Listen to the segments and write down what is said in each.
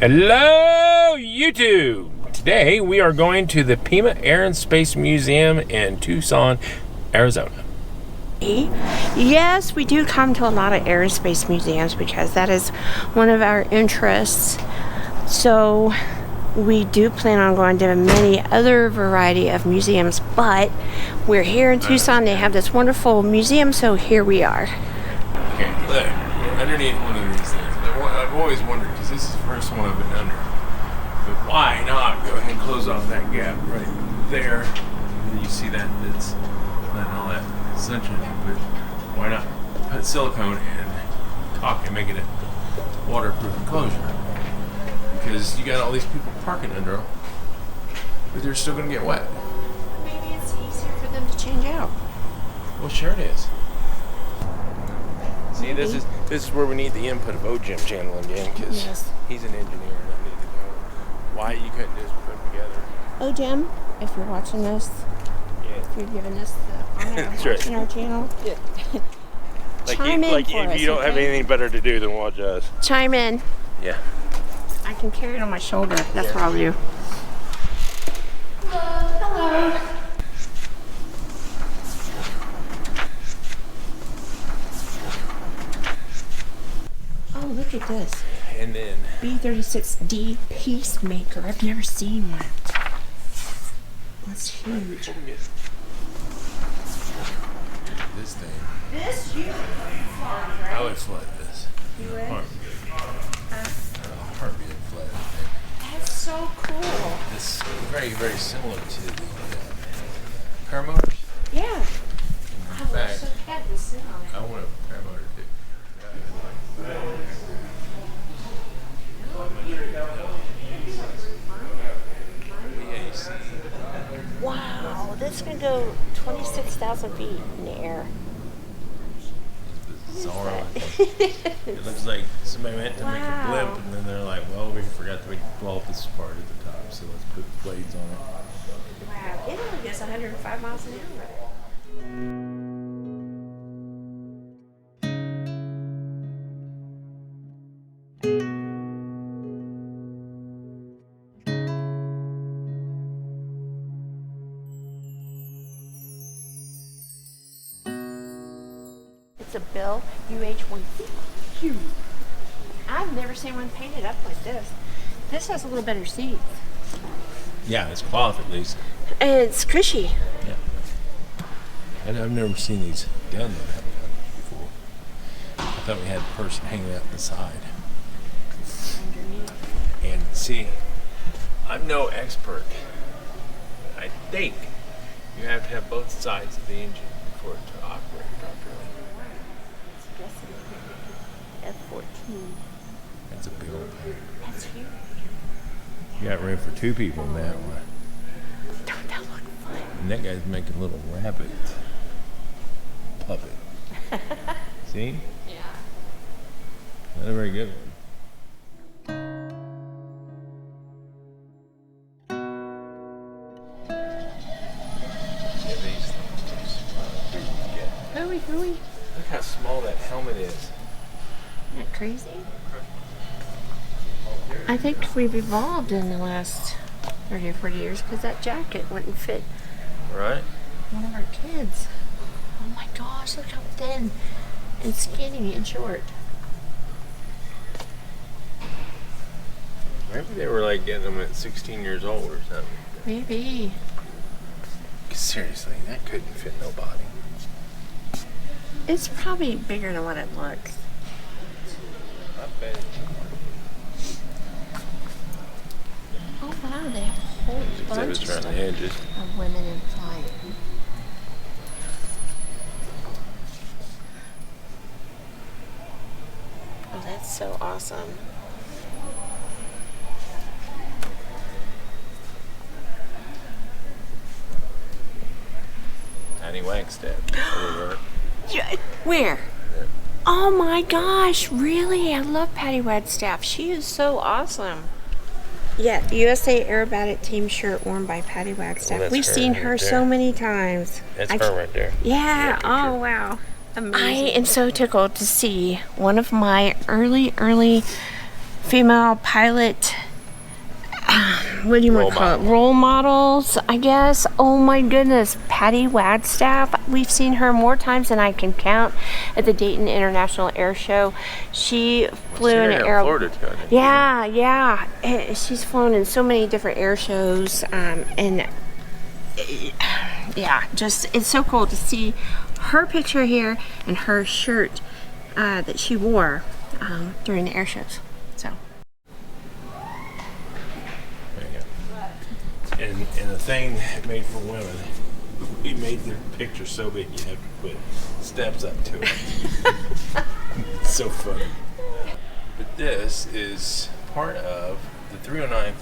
Hello, YouTube! Today we are going to the Pima Aerospace Museum in Tucson, Arizona. Yes, we do come to a lot of aerospace museums because that is one of our interests. So we do plan on going to many other variety of museums, but we're here in Tucson. They have this wonderful museum, so here we are. Okay, look, underneath one of these things. I've always wondered, because this is the first one I've been under, but why not go ahead and close off that gap right there? And you see that it's letting all that sunshine in, but why not put silicone and caulk and make it a waterproof enclosure? Because you got all these people parking under them, but they're still going to get wet. Maybe it's easier for them to change out. Well, sure it is. See, this is where we need the input of OJim channel again, because he's an engineer and I need to know why you couldn't just put them together. OJim, if you're watching this, if you're giving us the honor of watching our channel, chime in for us, if you don't have anything better to do than watch us. Chime in. Yeah. I can carry it on my shoulder. That's what I'll do. Hello. Oh, look at this. And then B-36D Peacemaker. I've never seen one. That's huge. This thing. This you right? I would flood this. You would? Heartbeat flood. That's so cool. It's very, very similar to the paramotors. Yeah. In fact, so bad to sit on it. I want a paramotor too. Wow, this can go 26,000 feet in the air. It's bizarre. It looks like somebody went to make a blimp and then they're like, well, we forgot to blow up this part at the top, so let's put blades on it. Wow, it only goes 105 miles an hour. It's a Bill UH-1. Huge. I've never seen one painted up like this. This has a little better seats. Yeah, it's cloth at least. And it's cushy. Yeah. And I've never seen these done before. I thought we had a person hanging out the side. And see, I'm no expert. I think you have to have both sides of the engine for it to operate properly. F-14. That's a big old plane. That's huge. You got room for two people in that one. Don't that look fun? And that guy's making a little rabbit puppet. See? Yeah. Not a very good one. Hooey. Look how small that helmet is. Isn't that crazy? I think we've evolved in the last 30 or 40 years because that jacket wouldn't fit Right? one of our kids. Oh my gosh, look how thin and skinny and short. Maybe they were like getting them at 16 years old or something. Maybe. Seriously, that couldn't fit nobody. It's probably bigger than what it looks. I bet. Oh wow, they have a whole bunch of Exhibits around stuff the edges. of women in flight. Oh, that's so awesome. Tiny Wagstaff. Where? Yeah. Oh my gosh, really? I love Patty Wagstaff. She is so awesome. Yeah, USA Aerobatic Team shirt worn by Patty Wagstaff. Well, We've seen her so many times. That's her right there. Yeah, oh wow. Amazing. I am so tickled to see one of my early female pilot what do you want to call it? Role models, I guess. Oh my goodness, Patty Wagstaff. We've seen her more times than I can count at the Dayton International Air Show. She flew in an air. Florida too, I think. Yeah. She's flown in so many different air shows, and yeah, just it's so cool to see her picture here and her shirt that she wore during the air shows. So. There you go. And the thing made for women, we made their picture so big you have to put steps up to it. It's so funny. But this is part of the 309th.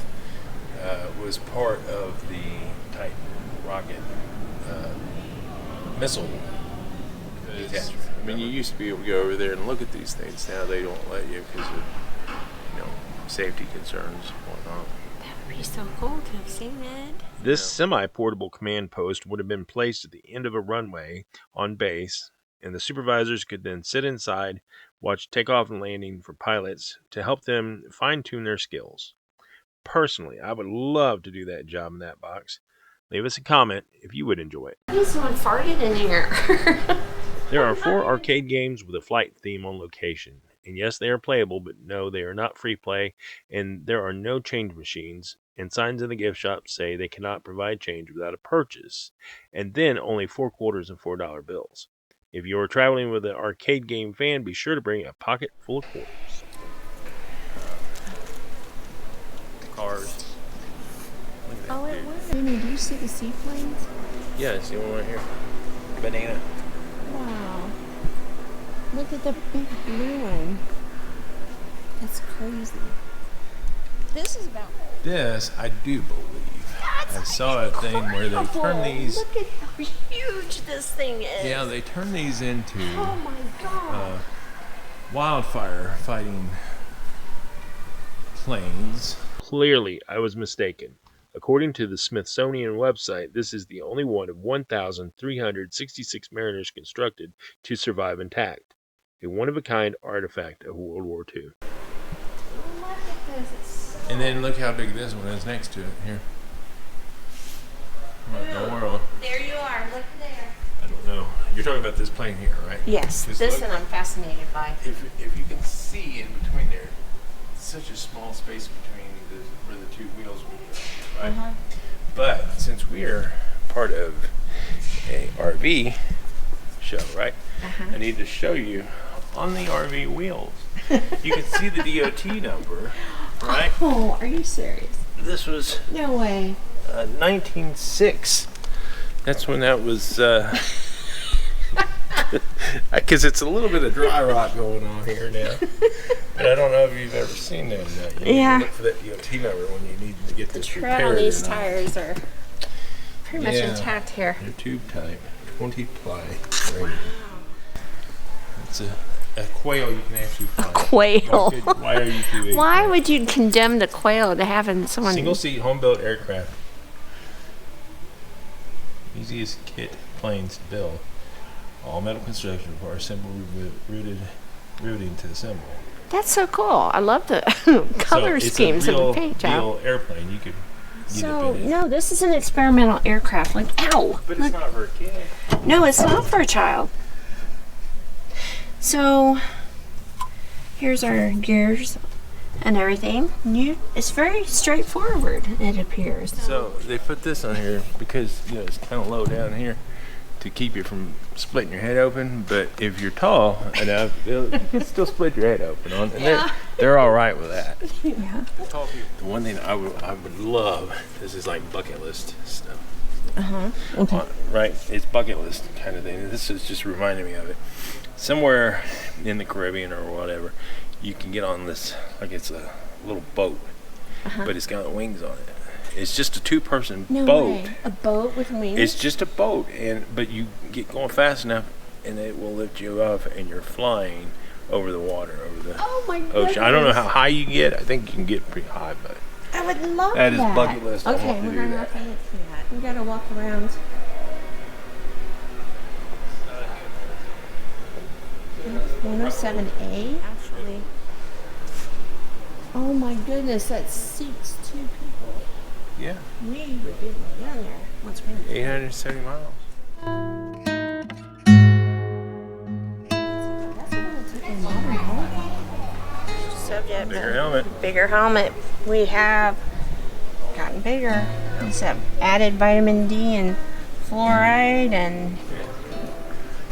Was part of the Titan rocket missile detachment. I mean, you used to be able to go over there and look at these things. Now they don't let you because of, safety concerns and whatnot. That would be so cool to have seen it. This semi-portable command post would have been placed at the end of a runway on base, and the supervisors could then sit inside, watch takeoff and landing for pilots to help them fine-tune their skills. Personally, I would love to do that job in that box. Leave us a comment if you would enjoy it. I think someone farted in here. There are 4 arcade games with a flight theme on location. And yes, they are playable, but no, they are not free play, and there are no change machines, and signs in the gift shop say they cannot provide change without a purchase, and then only 4 quarters and $4 bills. If you are traveling with an arcade game fan, be sure to bring a pocket full of quarters. Cars. Oh, it was. Amy, do you see the seaplanes? Yeah, I see one right here. Banana. Wow. Look at the big blue one. That's crazy. This is about... This, I do believe. I saw a thing where they turn these... Look at how huge this thing is. Yeah, they turn these into Oh my god. wildfire fighting planes. Clearly, I was mistaken. According to the Smithsonian website, this is the only one of 1,366 mariners constructed to survive intact. A one-of-a-kind artifact of World War II. Look at this. It's so... And then look how big this one is next to it. Here. What in the world? There you are. Look there. I don't know. You're talking about this plane here, right? Yes, Just this look. one I'm fascinated by. If you can see in between there, it's such a small space between where the two wheels would go, right? Uh-huh. But since we're part of a RV show, right? Uh-huh. I need to show you on the RV wheels. You can see the DOT number, right? Oh, are you serious? This was No way. 1906. That's when that was, because it's a little bit of dry rot going on here now. But I don't know if you've ever seen that. You need to look for that DOT number when you need to get this repaired. Tread on these tires are pretty much intact here. They're tube type, 20 ply. It's a quail you can actually fly. Quail. Why are you too? Why would you condemn the quail to having someone... Single seat home built aircraft. Easiest kit planes to build. All metal construction for assembled routing to assemble. That's so cool. I love the color schemes of the paint job. It's a real airplane. You could get up in it. No, this is an experimental aircraft. Like, ow! But it's not for a kid. No, it's not for a child. So, here's our gears and everything. It's very straightforward, it appears. So they put this on here because it's kind of low down here to keep you from splitting your head open. But if you're tall enough, you can still split your head open on, and they're all right with that. Yeah. Tall people. The one thing I would love, this is like bucket list stuff. Okay. Right, it's bucket list kind of thing. This is just reminding me of it. Somewhere in the Caribbean or whatever, you can get on this, like it's a little boat, but it's got wings on it. It's just a two-person boat. Way. A boat with wings? It's just a boat, but you get going fast enough, and it will lift you up, and you're flying over the water, over the ocean. I don't know how high you get. I think you can get pretty high, but I would love that is bucket list. Okay, we're going to have to look for that. We got to walk around. 107A, actually. Oh my goodness, that seats 2 people. Yeah. We would be able to get on there once we 870 miles. Subject. Bigger helmet. Bigger helmet. We have gotten bigger. It's added vitamin D and fluoride and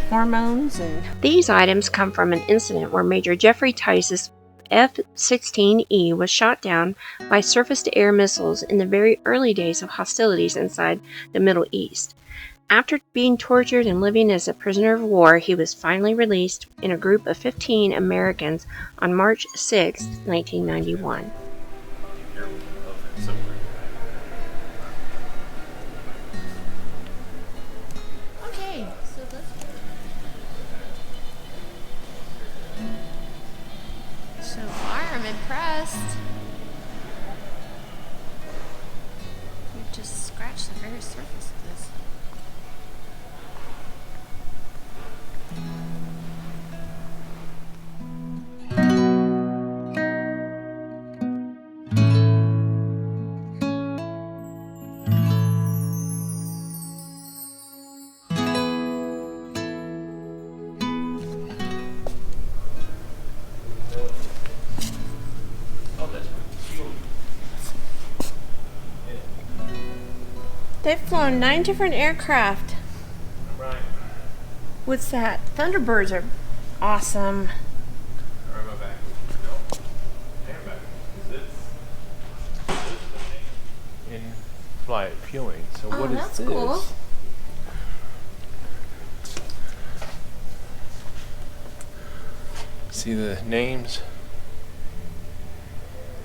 hormones. And these items come from an incident where Major Jeffrey Tice's F-16E was shot down by surface-to-air missiles in the very early days of hostilities inside the Middle East. After being tortured and living as a prisoner of war, he was finally released in a group of 15 Americans on March 6, 1991. Okay, so so far I'm impressed. We've just scratched the very surface of this. They've flown 9 different aircraft. Right. What's that? Thunderbirds are awesome. Or am I back? No. I'm back. Is this in-flight fueling? So Oh, what is that's this? cool. See the names?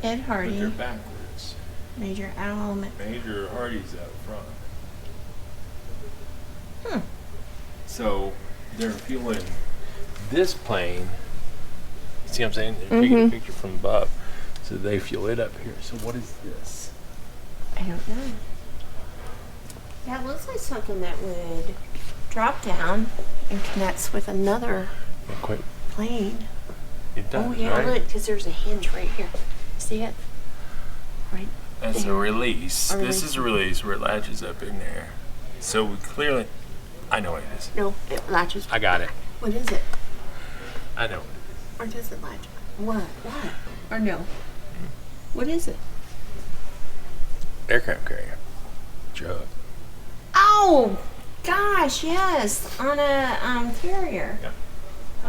Ed But Hardy, they're backwards. Major Al. Major Hardy's out front. Hmm. So they're fueling this plane. See what I'm saying? They're taking a picture from above. So they fuel it up here. So what is this? I don't know. That looks like something that would drop down and connects with another Not quite. plane. It does, Oh yeah, right? look, because there's a hinge right here. See it? Right. That's a release. A This is a release where it latches up in there. So we clearly, I know what it is. No, it latches. I got it. What is it? I know what Or does it latch? What? What? Or no? What is it? it is. Aircraft carrier. Truck. Oh, gosh, yes, on a carrier. Yeah.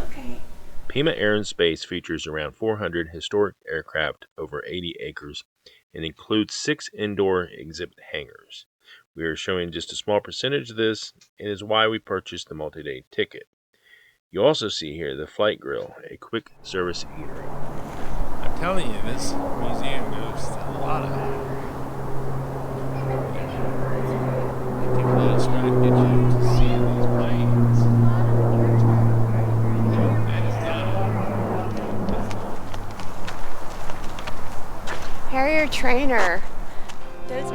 Okay. Pima Air and Space features around 400 historic aircraft over 80 acres and includes 6 indoor exhibit hangars. We are showing just a small percentage of this, and is why we purchased the multi-day ticket. You also see here the Flight Grill, a quick service eatery. I'm telling you, this museum goes to a lot of that. Take a lot of stride to get you to see these planes. That is done. Harrier trainer. Those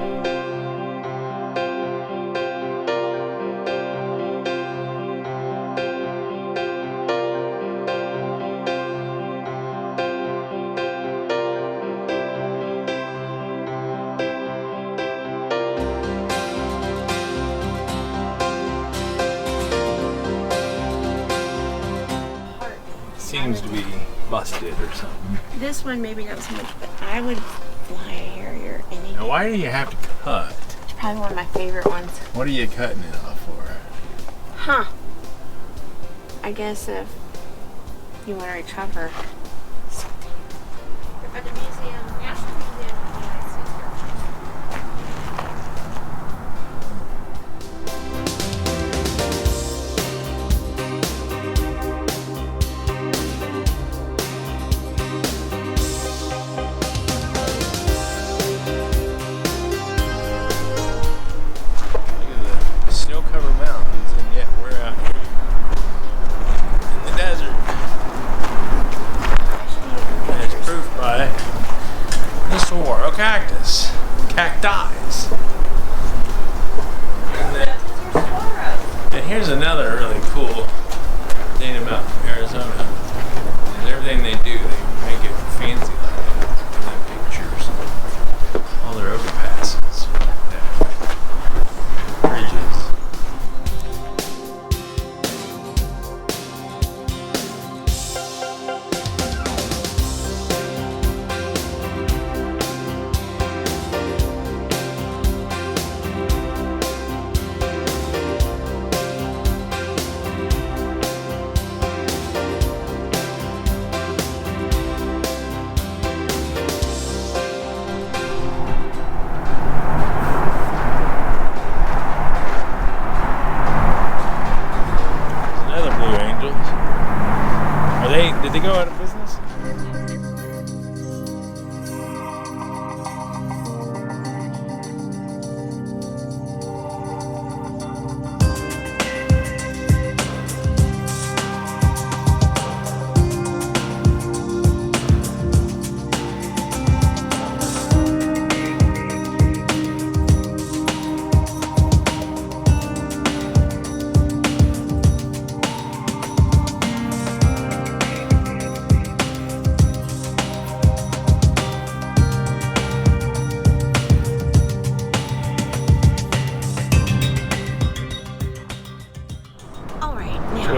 Seems to be busted or something. This one maybe not so much, but I would fly a Harrier any Now, day. why do you have to cut? It's probably one of my favorite ones. What are you cutting it off for? Huh. I guess if you want to recover something. You're at the museum, National Museum of the United States Air Force. Look at the snow-covered mountains, and yet we're out here in the desert. As proved by the saguaro cacti. And here's another really cool thing about Arizona. Is everything they do, they make it fancy like that. In the pictures, all their overpasses.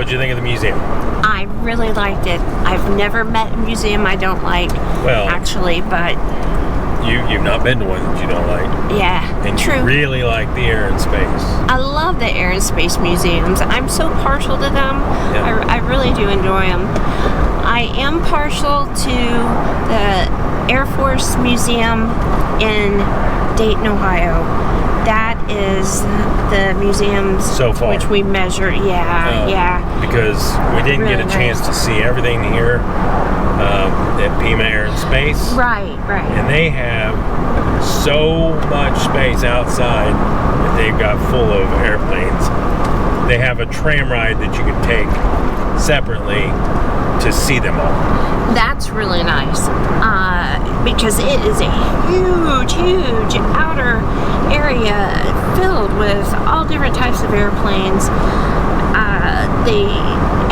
what'd you think of the museum? I really liked it. I've never met a museum I don't like, Well, actually, but you've not been to one that you don't like. yeah, And true. you really like the air and space. I love the air and space museums. I'm so partial to them. Yeah. I really do enjoy them. I am partial to the Air Force Museum in Dayton, Ohio. That is the museums So far. which we measure. Yeah, Oh, yeah. Because we didn't Really get a chance nice. to see everything here at Pima Air and Space. Right, right. And they have so much space outside that they've got full of airplanes. They have a tram ride that you can take separately to see them all. That's really nice because it is a huge outer area filled with all different types of airplanes. They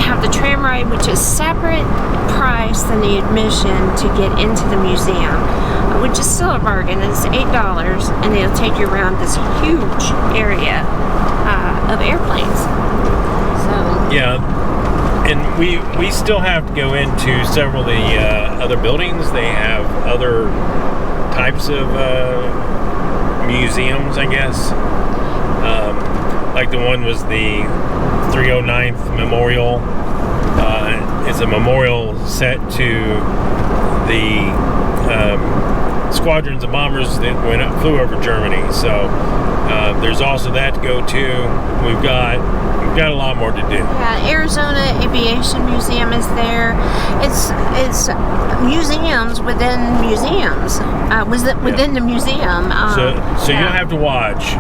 have the tram ride, which is separate price than the admission to get into the museum, which is still a bargain. It's $8, and they'll take you around this huge area of airplanes. So Yeah, and we still have to go into several of the other buildings. They have other types of museums, I guess. Like the one was the 309th Memorial. It's a memorial set to the squadrons of bombers that flew over Germany. So there's also that to go to. We've got a lot more to do. yeah, Arizona Aviation Museum is there. It's museums within museums. Within the museum. So you'll have to watch.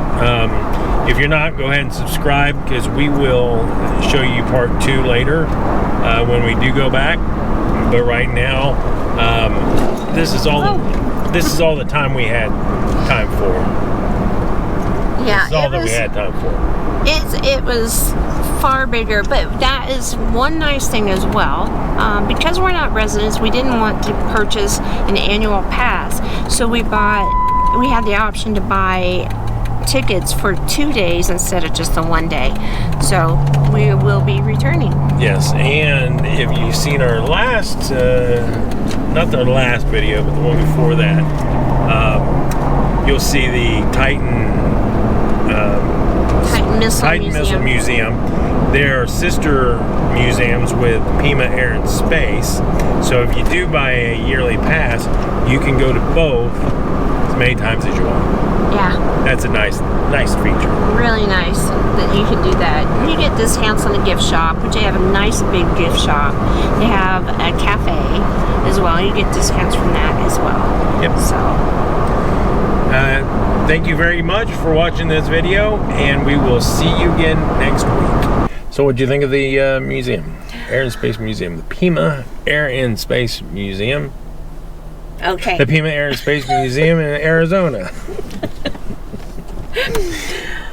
If you're not, go ahead and subscribe, because we will show you part 2 later when we do go back. But right now, this is all the time we had time for. Yeah, This is all that we had time for. It was far bigger, but that is one nice thing as well. Because we're not residents, we didn't want to purchase an annual pass, so we had the option to buy tickets for 2 days instead of just the 1 day. So we will be returning. Yes, and if you've seen our last, not the last video, but the one before that, you'll see the Titan Missile Museum. They're sister museums with Pima Air and Space. So if you do buy a yearly pass, you can go to both as many times as you want. Yeah, That's a nice feature. really nice that you can do that. You get discounts on the gift shop, which they have a nice big gift shop. They have a cafe as well. You get discounts from that as well. Yep. So Thank you very much for watching this video, and we will see you again next week. So what'd you think of the museum? Air and Space Museum. The Pima Air and Space Museum. okay. The Pima Air and Space Museum in Arizona.